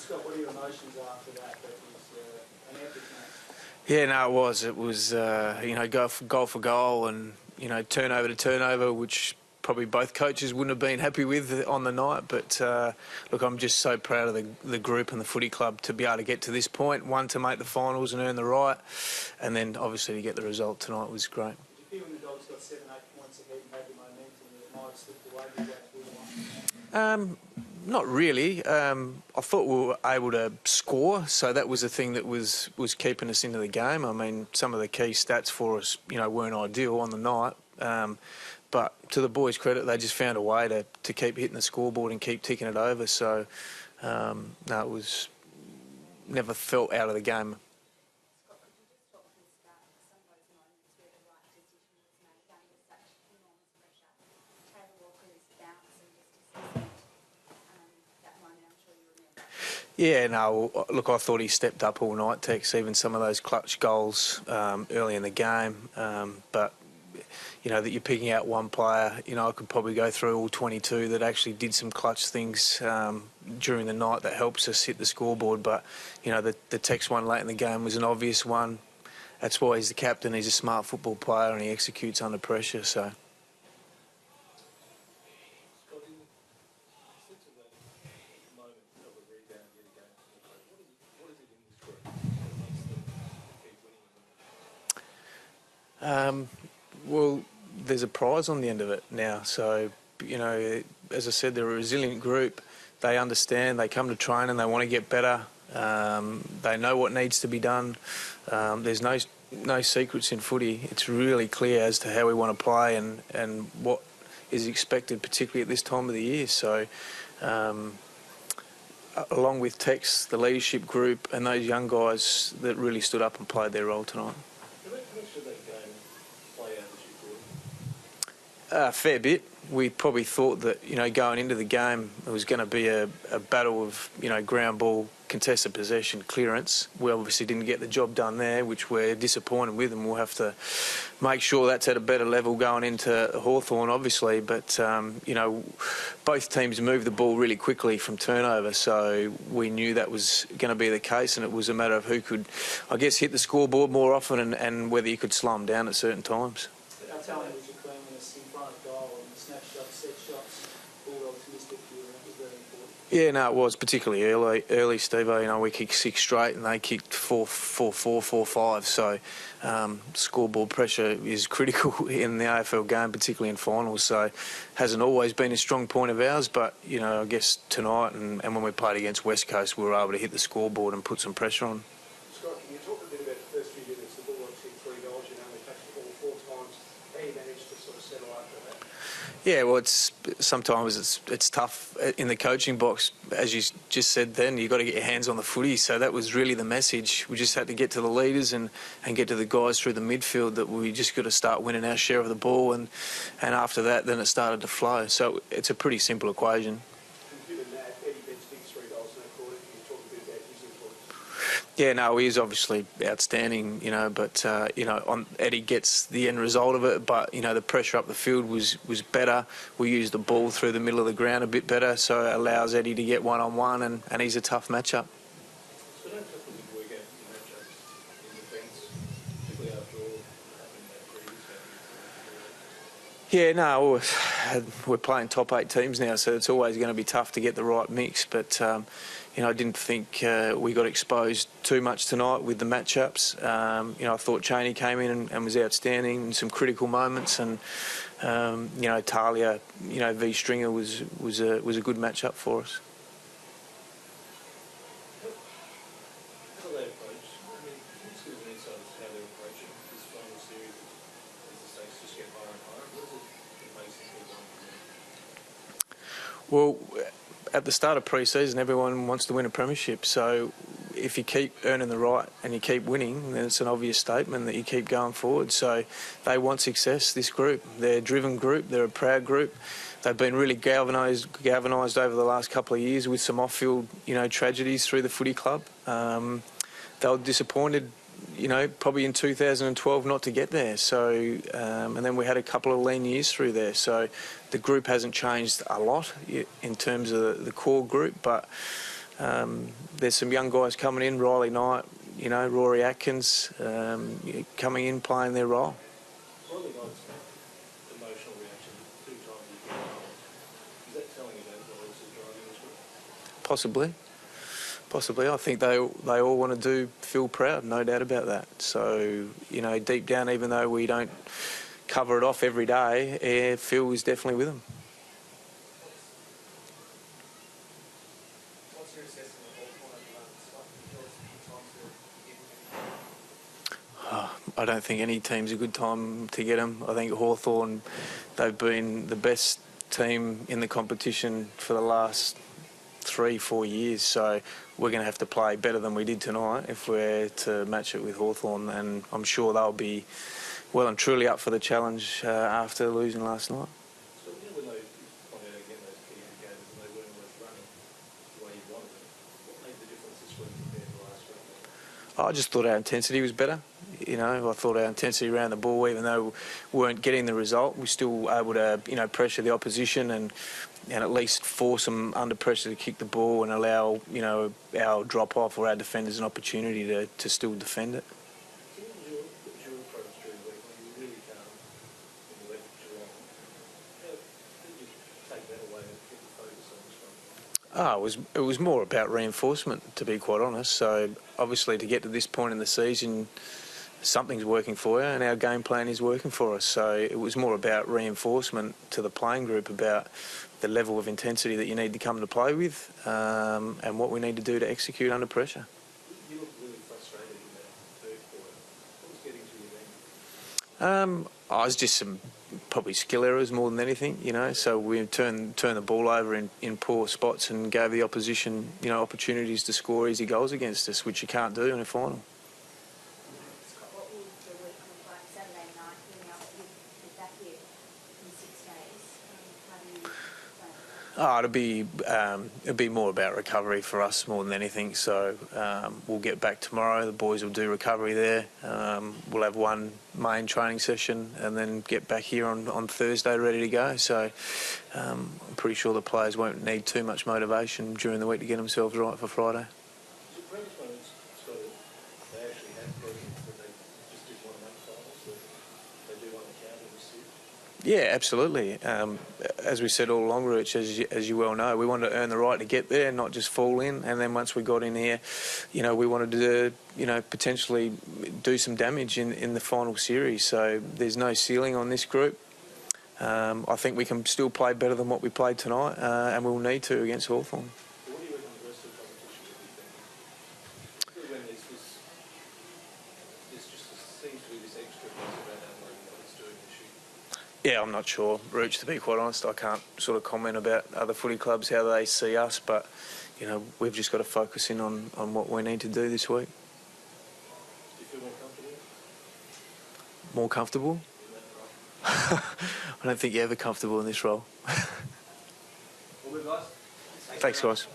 Scott, what are your emotions after that? That was an epic match. Yeah, no, it was. It was, goal for goal and, turnover to turnover, which probably both coaches wouldn't have been happy with on the night. But, look, I'm just so proud of the group and the footy club to be able to get to this point. One, to make the finals and earn the right, and then obviously to get the result tonight was great. Did you feel when the Dogs got 7-8 points ahead and had the momentum that it might have slipped away with that? Not really. I thought we were able to score, so that was the thing that was keeping us into the game. I mean, some of the key stats for us, weren't ideal on the night. But to the boys' credit, they just found a way to keep hitting the scoreboard and keep ticking it over. So, no, it was never felt out of the game. Yeah, no, look, I thought he stepped up all night, Tex, even some of those clutch goals early in the game. But, that you're picking out one player, I could probably go through all 22 that actually did some clutch things during the night that helps us hit the scoreboard. But, the Tex one late in the game was an obvious one. That's why he's the captain. He's a smart football player and he executes under pressure, so... Well, there's a prize on the end of it now. So, as I said, they're a resilient group. They understand, they come to train and they want to get better. They know what needs to be done. There's no secrets in footy. It's really clear as to how we want to play and what is expected, particularly at this time of the year. So, along with Tex, the leadership group and those young guys that really stood up and played their role tonight. A fair bit. We probably thought that, going into the game, it was going to be a battle of, ground ball, contested possession, clearance. We obviously didn't get the job done there, which we're disappointed with, and we'll have to make sure that's at a better level going into Hawthorn, obviously. But, both teams moved the ball really quickly from turnover, so we knew that was going to be the case, and it was a matter of who could, I guess, hit the scoreboard more often and whether you could slow them down at certain times. Yeah, no, it was particularly early, Steve. We kicked 6 straight and they kicked 4, 5. So scoreboard pressure is critical in the AFL game, particularly in finals. So hasn't always been a strong point of ours, but, I guess tonight and when we played against West Coast, we were able to hit the scoreboard and put some pressure on. Scott, can you talk a bit about the first few minutes? The Bulldogs hit 3 goals, we touched the ball 4 times. How you managed to sort of settle after that? Yeah, well, sometimes it's tough in the coaching box. As you just said then, you've got to get your hands on the footy. So that was really the message. We just had to get to the leaders and get to the guys through the midfield that we just got to start winning our share of the ball. And after that, then it started to flow. So it's a pretty simple equation. Yeah, no, he is obviously outstanding, but, Eddie gets the end result of it, but, the pressure up the field was better. We used the ball through the middle of the ground a bit better, so it allows Eddie to get one-on-one, and he's a tough matchup. So don't tough the weekend in defence, particularly after all happened Yeah, no, we're playing top 8 teams now, so it's always going to be tough to get the right mix, but... I didn't think we got exposed too much tonight with the matchups. I thought Chaney came in and was outstanding in some critical moments, and Talia, v Stringer was a good matchup for us. Adelaide approach. What's good an insight as to how they're approaching this final series as the stakes just get higher and higher? What is it that makes it Well, at the start of pre-season, everyone wants to win a premiership. So if you keep earning the right and you keep winning, then it's an obvious statement that you keep going forward. So they want success, this group. They're a driven group. They're a proud group. They've been really galvanised over the last couple of years with some off-field, tragedies through the footy club. They were disappointed, probably in 2012 not to get there. So, and then we had a couple of lean years through there. So the group hasn't changed a lot in terms of the core group, but There's some young guys coming in, Riley Knight, Rory Atkins, coming in, playing their role. Riley Knight's emotional reaction 2 times he got goal. Is that telling you about what else is driving this one? Possibly. I think they all want to do Phil proud, no doubt about that. So, deep down, even though we don't cover it off every day, Phil is definitely with them. What's your assessment of Hawthorn at the moment? Scott, you feel it's a good time to give them? I don't think any team's a good time to get them. I think Hawthorn, they've been the best team in the competition for the last 3-4 years, so we're going to have to play better than we did tonight if we're to match it with Hawthorn, and I'm sure they'll be well and truly up for the challenge after losing last night. So when they went out again those key games and they weren't worth running the way you wanted them, what made the difference this week compared to last week? I just thought our intensity was better. I thought our intensity around the ball, even though we weren't getting the result, we still were able to, pressure the opposition and at least force them under pressure to kick the ball and allow, our drop-off or our defenders an opportunity to still defend it. So what was your approach during the week when you were really calm when you left Geelong? How did you take that away and keep the focus on this one? It was more about reinforcement, to be quite honest. So obviously to get to this point in the season, something's working for you and our game plan is working for us. So it was more about reinforcement to the playing group about the level of intensity that you need to come to play with and what we need to do to execute under pressure. You looked really frustrated in that third quarter. What was getting to you then? I was just some probably skill errors more than anything, so we turned the ball over in poor spots and gave the opposition, opportunities to score easy goals against us, which you can't do in a final. Scott, what will the week look like Saturday night when you're back here in 6 days? How do you plan? It'll be more about recovery for us more than anything. So we'll get back tomorrow. The boys will do recovery there. We'll have one main training session and then get back here on Thursday ready to go. So I'm pretty sure the players won't need too much motivation during the week to get themselves right for Friday. The previous one was sort of, they actually had problems, but they just didn't want to make finals, so they do want to count in this year. Yeah, absolutely. As we said all along, Rich, as you well know, we wanted to earn the right to get there, not just fall in. And then once we got in here, we wanted to, potentially do some damage in the final series. So there's no ceiling on this group. I think we can still play better than what we played tonight, and we'll need to against Hawthorn. So what do you reckon the rest of the competition will be thinking? When there's just seems to be this extra buzz about Adelaide and what it's doing this year. Yeah, I'm not sure, Rooch, to be quite honest. I can't sort of comment about other footy clubs, how they see us, but, we've just got to focus in on what we need to do this week. Do you feel more comfortable? More comfortable? In that role? I don't think you're ever comfortable in this role. All good, guys? Thanks, guys.